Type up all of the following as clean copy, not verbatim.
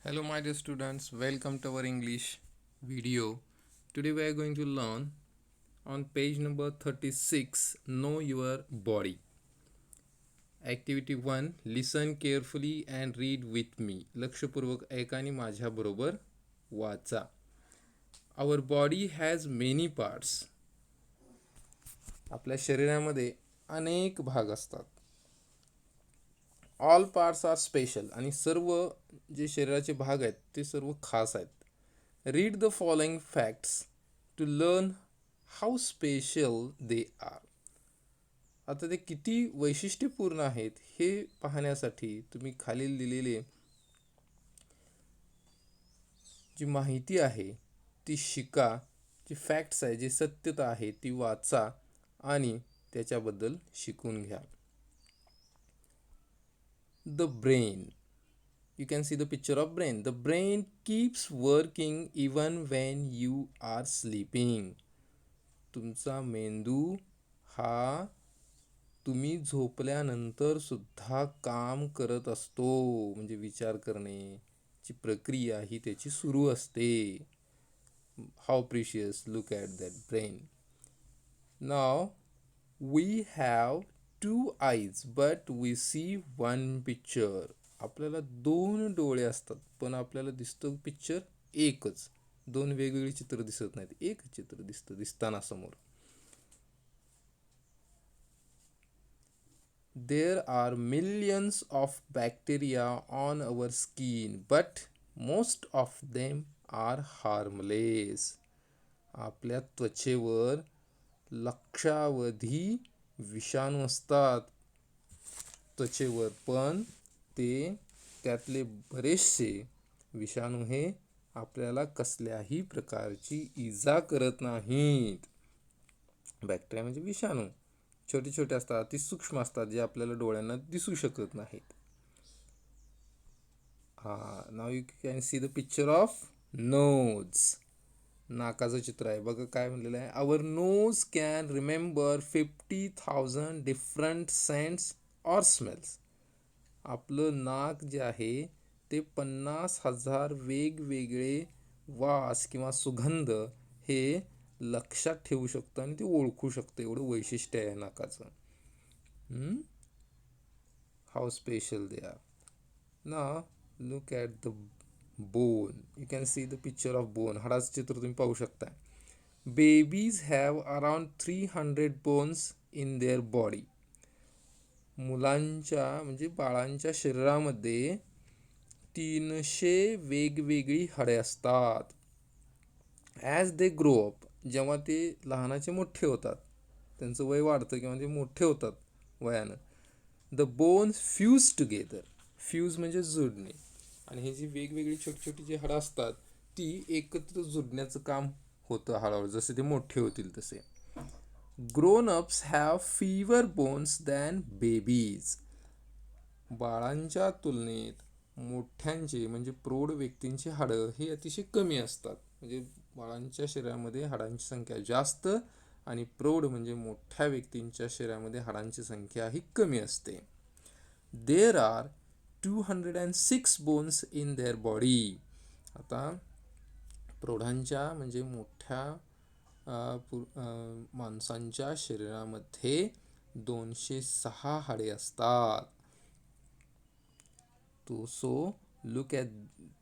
Hello, my dear students. Welcome to our English video. Today we are going to learn on page number 36 Know Your Body. Activity 1 Listen carefully and read with me. लक्षपूर्वक ऐका आणि माझ्याबरोबर वाचा. Our body has many parts. आपल्या शरीरामध्ये अनेक भाग असतात. ऑल पार्ट्स आर स्पेशल आणि सर्व जे शरीराचे भाग आहेत ते सर्व खास आहेत. Read the following facts to learn how special they are. आता ते किती वैशिष्ट्यपूर्ण आहेत हे पाहण्यासाठी तुम्ही खालील दिलेले जी माहिती आहे ती शिका. जी फॅक्ट्स आहे, जी सत्यता आहे ती वाचा आणि त्याच्याबद्दल शिकून घ्या. The brain. You can see the picture of brain. The brain keeps working even when you are sleeping. तुमचा मेंदू हा तुम्ही झोपल्यानंतर सुद्धा काम करत असतो. म्हणजे विचार करण्याची प्रक्रिया ही त्याची सुरू असते. How precious. Look at that brain. Now we have two eyes but we see one picture. आपल्याला दोन डोळे असतात पण आपल्याला दिसतं पिक्चर एकच. दोन वेगवेगळी चित्र दिसत नाहीत, एक चित्र दिसताना समोर. There are millions of bacteria on our skin but most of them are harmless. आपल्या त्वचेवर लक्षावधी विषाणू असतात त्वचेवर, पण त्यातले बरेचसे विषाणू हे आपल्याला कसल्याही प्रकारची इजा करत नाहीत. बॅक्टेरिया म्हणजे विषाणू छोटे छोटे असतात, अति सूक्ष्म असतात, जे आपल्याला डोळ्यांना दिसू शकत नाहीत. Now you can see the picture of nose. नाकाचं चित्र आहे बघा. काय म्हणलेलं आहे? Our nose can remember 50,000 different scents or smells. आपलं नाक जे आहे ते 50,000 वेगवेगळे वास किंवा सुगंध हे लक्षात ठेवू शकतं आणि ते ओळखू शकतं. एवढं वैशिष्ट्य आहे नाकाचं. How special they are. Now look at the bone. You can see the picture of bone. हाडाचं चित्र तुम्ही पाहू शकता. Babies have around 300 bones in their body. मुलांच्या म्हणजे बाळांच्या शरीरामध्ये 300 वेगवेगळी हाडे असतात. As they grow up. जेव्हा ते लहानाचे मोठे होतात, त्यांचं वय वाढतं किंवा ते मोठे होतात वयानं, the bones fuse together. Fuse म्हणजे जुडणे. आणि हे जी वेगवेगळी छोटी छोटी जी हाडं असतात ती एकत्र जुडण्याचं काम होतं हळूहळू, जसे ते मोठे होतील तसे. Grown ups have fewer bones than babies. बाळांच्या तुलनेत मोठ्यांचे म्हणजे प्रौढ व्यक्तींची हाडं ही अतिशय कमी असतात. म्हणजे बाळांच्या शरीरामध्ये हाडांची संख्या जास्त आणि प्रौढ म्हणजे मोठ्या व्यक्तींच्या शरीरामध्ये हाडांची संख्या ही कमी असते. There are 206 bones in their body. आता प्रौढांच्या म्हणजे मोठ्या माणसांच्या शरीरामध्ये 206 हाडे असतात. So look at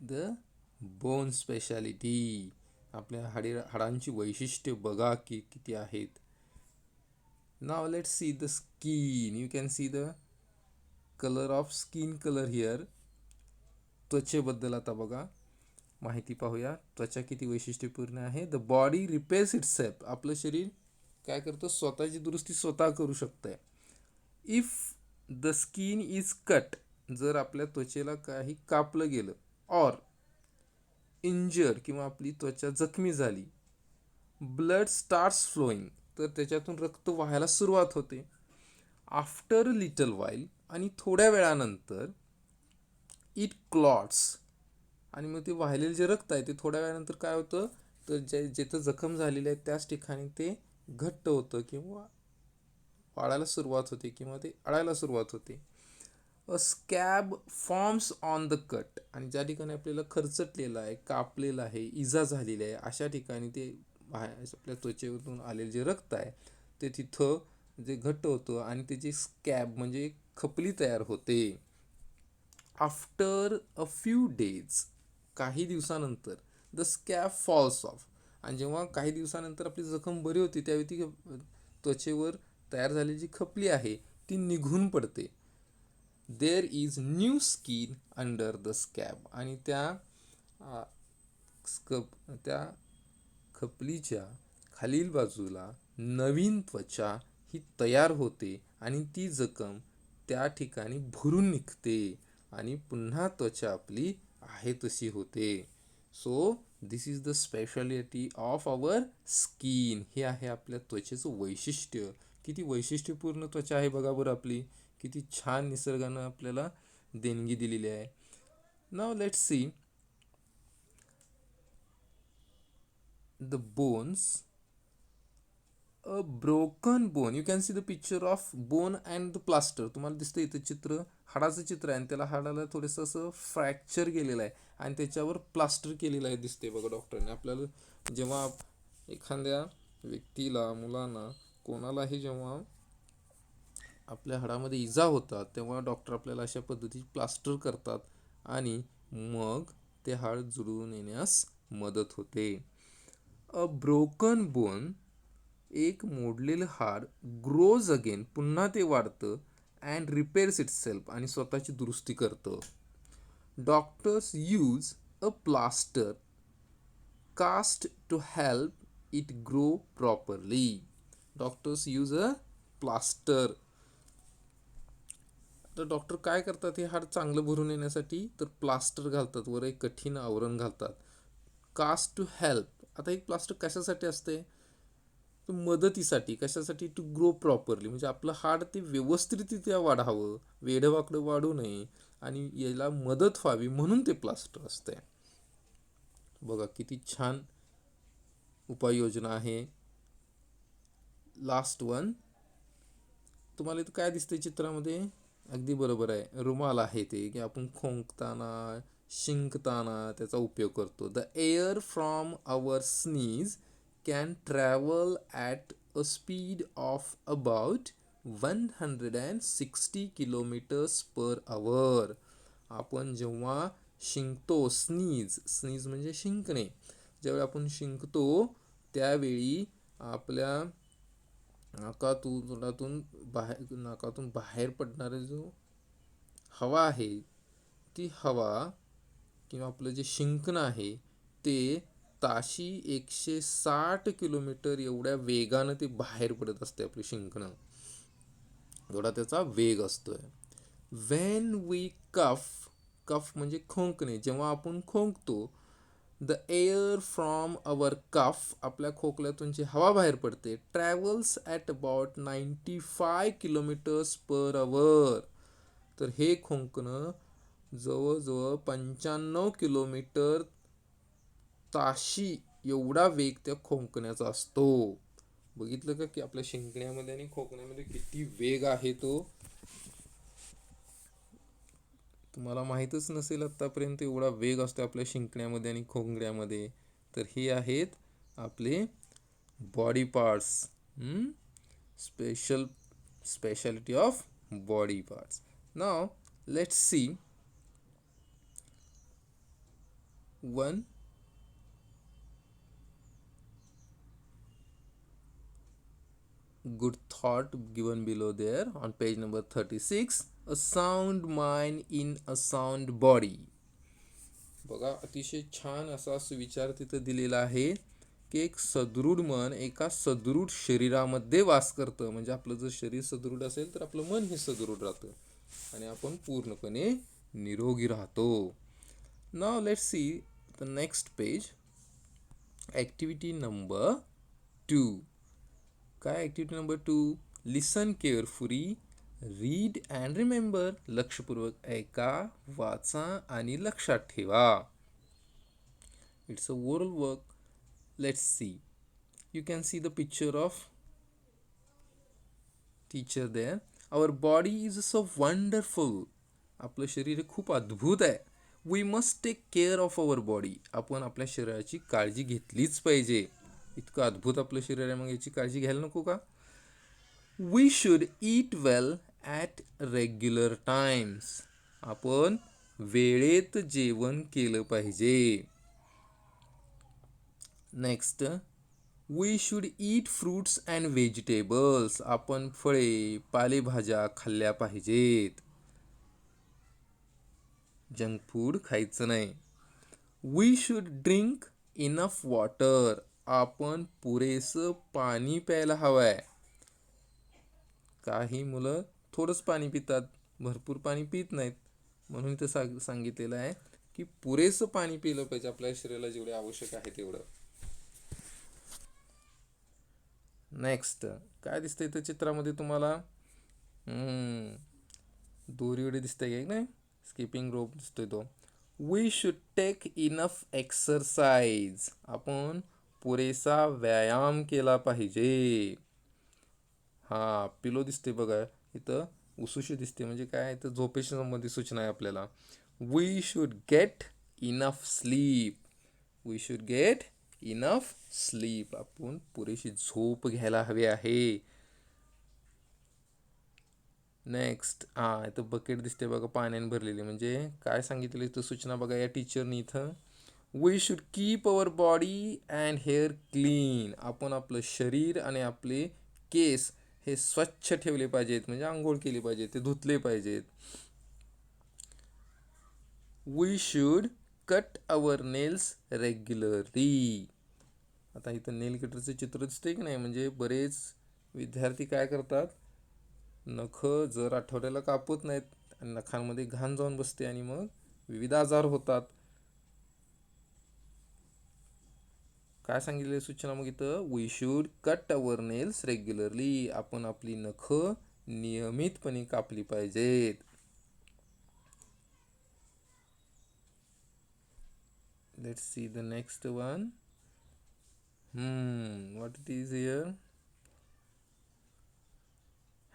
the bone speciality. आपल्या हाडांची वैशिष्ट्य बघा की किती आहेत. Now let's see the skin. You can see the colour of skin colour here. त्वचेबद्दल आता बघा माहिती पाहूया. त्वचा किती वैशिष्ट्यपूर्ण आहे. The body repairs itself. आपलं शरीर काय करतं? स्वतःची दुरुस्ती स्वतः करू शकतंय. If the skin is cut. जर आपल्या त्वचेला काही कापलं गेलं, ऑर इंजर किंवा आपली त्वचा जखमी झाली, ब्लड स्टार्ट्स फ्लोईंग. तर त्याच्यातून रक्त वाहायला सुरुवात होते. After little while. आणि थोड्या वेळानंतर इट क्लॉट्स. आणि मग ते वाहिलेलं जे रक्त आहे ते थोड्या वेळानंतर काय होतं, तर जिथं जखम झालेली आहे त्याच ठिकाणी ते घट्ट होतं किंवा वाळायला सुरुवात होते किंवा ते अळायला सुरुवात होते. A scab forms on the cut, आणि ज्या ठिकाणी आपल्याला खरचटलेलं आहे, कापलेलं आहे, इजा झालेली आहे, अशा ठिकाणी ते बाहेर आपल्या त्वचेवरून आलेले जे रक्त आहे ते तिथं जे घट्ट होतं आणि त्याची स्कॅब म्हणजे खपली तयार होते. आफ्टर अ फ्यू डेज, काही दिवसानंतर, द स्कॅब फॉल्स ऑफ, आणि जेव्हा काही दिवसानंतर आपली जखम बरी होती त्यावेळी ती त्वचेवर तयार झालेली जी खपली आहे ती निघून पडते. There is new skin under the scab, आणि आ, त्या खपलीच्या खालील बाजूला नवीन त्वचा ही तयार होते आणि ती जखम त्या ठिकाणी भरून निघते आणि पुन्हा त्वचा आपली आहे तशी होते. So this is the speciality of our skin. हे आहे आपल्या त्वचेचं वैशिष्ट्य. किती वैशिष्ट्यपूर्ण त्वचा आहे बघा बरं आपली, किती छान निसर्गानं आपल्याला देणगी दिलेली आहे. नाव let's see the bones. A broken bone, you can see the picture of bone and the plaster. तुम्हाला दिसतं इथं चित्र, हाडाचं चित्र आहे आणि त्याला हाडाला थोडंसं असं फ्रॅक्चर केलेलं आहे आणि त्याच्यावर प्लास्टर केलेलं आहे दिसते बघा डॉक्टरने आपल्याला. जेव्हा एखाद्या व्यक्तीला, मुलांना, कोणालाही जेव्हा आपल्या हाडामध्ये इजा होतात तेव्हा डॉक्टर आपल्याला अशा पद्धतीची प्लास्टर करतात आणि मग ते हाड जुळून येण्यास मदत होते. अ ब्रोकन बोन, एक मोडलेलं हाड, ग्रोज अगेन, पुन्हा ते वाढतं, अँड रिपेअर्स इटसेल्फ, आणि स्वतःची दुरुस्ती करतं. Doctors use a plaster cast to help it grow properly. Doctors use a plaster. तर डॉक्टर काय करतात हे हाड चांगलं भरून येण्यासाठी, तर प्लास्टर घालतात, वर एक कठीण आवरण घालतात. कास्ट टू हेल्प, आता एक प्लास्टर कशासाठी असते, तर मदतीसाठी. कशासाठी, टू ग्रो प्रॉपरली, म्हणजे आपलं हाड ते व्यवस्थितरित्या वाढावं, वेडवाकडं वाढू नये आणि याला मदत व्हावी म्हणून ते प्लास्टर असते. बघा किती छान उपाययोजना आहे. लास्ट वन, तुम्हाला इथं काय दिसतंय चित्रामध्ये, अगदी बरोबर आहे, रुमाल आहे ते, की आपण खोंकताना, शिंकताना त्याचा उपयोग करतो. The air from our sneeze can travel at a speed of about 160 kilometres per hour. आपण जेव्हा शिंकतो, स्नीज, स्नीज म्हणजे शिंकणे, ज्यावेळी आपण शिंकतो त्यावेळी आपल्या नाकातून बाहेर पडणारे जो हवा आहे, ती हवा किंवा आपलं जे शिंकणं आहे ते ताशी 160 किलोमीटर एवढ्या वेगानं ते बाहेर पडत असते आपलं शिंकणं, एवढा त्याचा वेग असतोय. वेन वी कफ, कफ म्हणजे खोंकणे, जेव्हा आपण खोंकतो, द एअर फ्रॉम अवर कफ, आपल्या खोकल्यातून जी हवा बाहेर पडते, travels at about 95 kilometres per आवर. तर हे खोंकणं जवळजवळ 95 किलोमीटर ताशी एवढा वेग त्या खोंकण्याचा असतो. बघितलं का की आपल्या शिंकण्यामध्ये आणि खोकण्यामध्ये किती वेग आहे तो. तुम्हाला माहीतच नसेल आत्तापर्यंत एवढा वेग असतो आपल्या शिंकण्यामध्ये आणि खोंगण्यामध्ये. तर हे आहेत आपले body parts. Special speciality of body parts. Now let's C one good thought given below there on page number 36. A sound mind in a sound body. बघा अतिशय छान असा सुविचार तिथं दिलेला आहे की एक सदृढ मन एका सदृढ शरीरामध्ये वास करतं. म्हणजे आपलं जर शरीर सदृढ असेल तर आपलं मन हे सदृढ राहतं आणि आपण पूर्णपणे निरोगी राहतो. नाव let's see the next page. Activity number 2. काय activity number 2? Listen carefully, read and remember. लक्षपूर्वक ऐका, वाचा आणि लक्षात ठेवा. It's a oral work. Let's see. You can see the picture of teacher there. Our body is so wonderful. आपलं शरीर हे खूप अद्भुत आहे. We must take care of our body. आपण आपल्या शरीराची काळजी घेतलीच पाहिजे. इतकं अद्भुत आपलं शरीर आहे, मग याची काळजी घ्यायला नको का? We should eat well at regular times. आपण वेळेत जेवण केलं पाहिजे. Next, we should eat fruits and vegetables. आपण फळे पालेभाज्या खाल्ल्या पाहिजेत. जंक फूड खायचं नाही. We should drink enough water. आपण पुरेसं पाणी प्यायला हवंय. काही मुलं थोडंच पाणी पितात, भरपूर पाणी पित नाहीत. म्हणून इथं सांगितलेलं आहे की पुरेसं पाणी पिलं पाहिजे, आपल्या शरीराला जेवढे आवश्यक आहे तेवढं. नेक्स्ट, काय दिसतंय इथं चित्रामध्ये तुम्हाला? दोरी वडी दिसतंय का नाही? स्किपिंग रोप दिसतोय तो. We should take enough exercise. आपण पुरेसा व्यायाम केला पाहिजे. हा, पिलो दिसते बघा इथं, उसुशी दिसते, म्हणजे काय इथं झोपेशी संबंधित सूचना आहे आपल्याला. We should get enough sleep. We should get enough sleep. आपण पुरेशी झोप घ्यायला हवी आहे. नेक्स्ट, इथं बकेट दिसते बघा पाण्याने भरलेली, म्हणजे काय सांगितलं इथं सूचना बघा या टीचरनी इथं. We should keep our body and hair clean. आपण आपलं शरीर आणि आपले केस हे स्वच्छ ठेवले पाहिजेत, म्हणजे आंघोळ केली पाहिजे, ते धुतले पाहिजेत. We should cut our nails regularly. आता इथं नेल कटरचं चित्र दिसतंय की नाही, म्हणजे बरेच विद्यार्थी काय करतात, नख जर आठवड्याला कापत नाहीत आणि नखांमध्ये घाण जाऊन बसते आणि मग विविध आजार होतात. काय सांगितले सूचना मग इथं? We should cut our nails regularly. आपण आपली नख नियमितपणे कापली पाहिजेत. Let's see the next one. What it is here?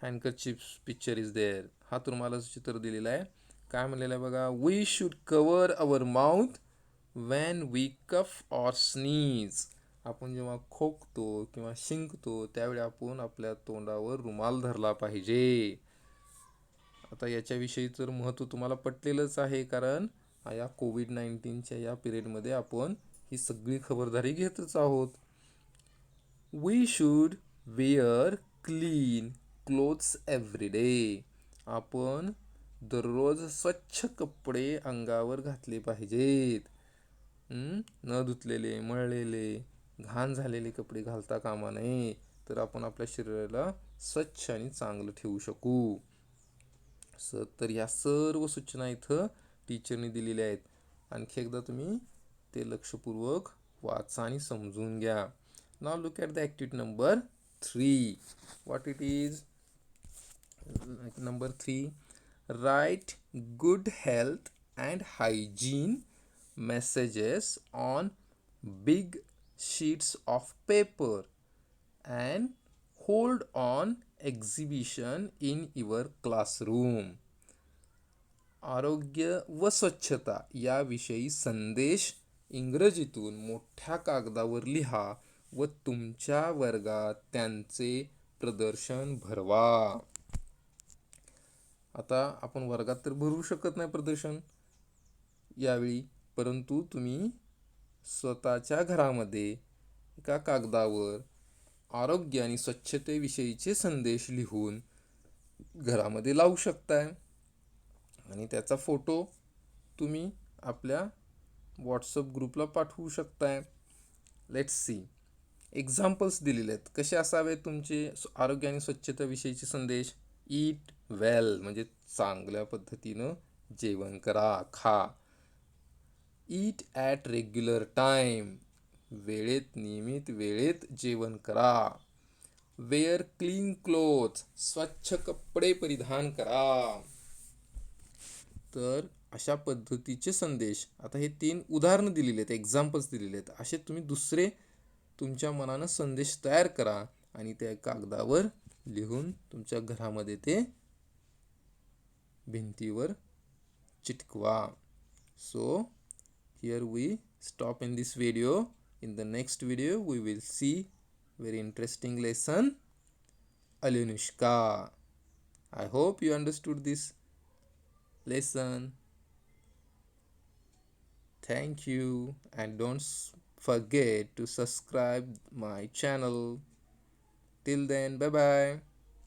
Handkerchiefs picture is there. हा तुम्हाला चित्र दिलेला आहे. काय म्हणलेलं आहे बघा? We should cover our mouth when we cough or sneeze. आपण जेव्हा खोकतो किंवा शिंकतो त्यावेळी आपण आपल्या तोंडावर रुमाल धरला पाहिजे. आता याच्याविषयी तर महत्त्व तुम्हाला पटलेलंच आहे, कारण या कोविड-19च्या या पिरियडमध्ये आपण ही सगळी खबरदारी घेतच आहोत. We should wear clean clothes every day. आपण दररोज स्वच्छ कपडे अंगावर घातले पाहिजेत. न धुतलेले, मळलेले, घाण झालेले कपडे घालता कामा नये, तर आपण आपल्या शरीराला स्वच्छ आणि चांगलं ठेवू शकू. तर या सर्व सूचना इथं टीचरने दिलेल्या आहेत. आणखी एकदा तुम्ही ते लक्षपूर्वक वाचा आणि समजून घ्या. Now look at the activity number 3. What it is? Number 3, right good health and hygiene messages on big sheets of paper and hold on exhibition in your classroom. आरोग्य व स्वच्छता याविषयी संदेश इंग्रजीतून मोठ्या कागदावर लिहा व तुमच्या वर्गात त्यांचे प्रदर्शन भरवा. आता आपण वर्गात तर भरवू शकत नाही प्रदर्शन यावेळी, परंतु तुम्ही स्वतःच्या घरामध्ये एका कागदावर आरोग्य आणि स्वच्छतेविषयीचे संदेश लिहून घरामध्ये लावू शकताय आणि त्याचा फोटो तुम्ही आपल्या व्हॉट्सअप ग्रुपला पाठवू शकताय. लेट्स सी, एक्झाम्पल्स दिलेले आहेत. कसे असावेत तुमचे आरोग्य आणि स्वच्छतेविषयीचे संदेश? ईट वेल, म्हणजे चांगल्या पद्धतीनं जेवण करा, खा. ईट ॲट रेग्युलर टाइम, वेळेत नियमित वेळेत जेवण करा. वेअर क्लीन क्लोथ, स्वच्छ कपडे परिधान करा. तर अशा पद्धतीचे संदेश, आता हे 3 उदाहरणं दिलेली आहेत, एक्झाम्पल्स दिलेले आहेत. असे तुम्ही दुसरे तुमच्या मनानं संदेश तयार करा आणि त्या कागदावर लिहून तुमच्या घरामध्ये ते भिंतीवर chitkwa. So here we stop in this video. In the next video we will see very interesting lesson, Alyanushka. I hope you understood this lesson. Thank you, and don't forget to subscribe my channel. Till then, bye bye.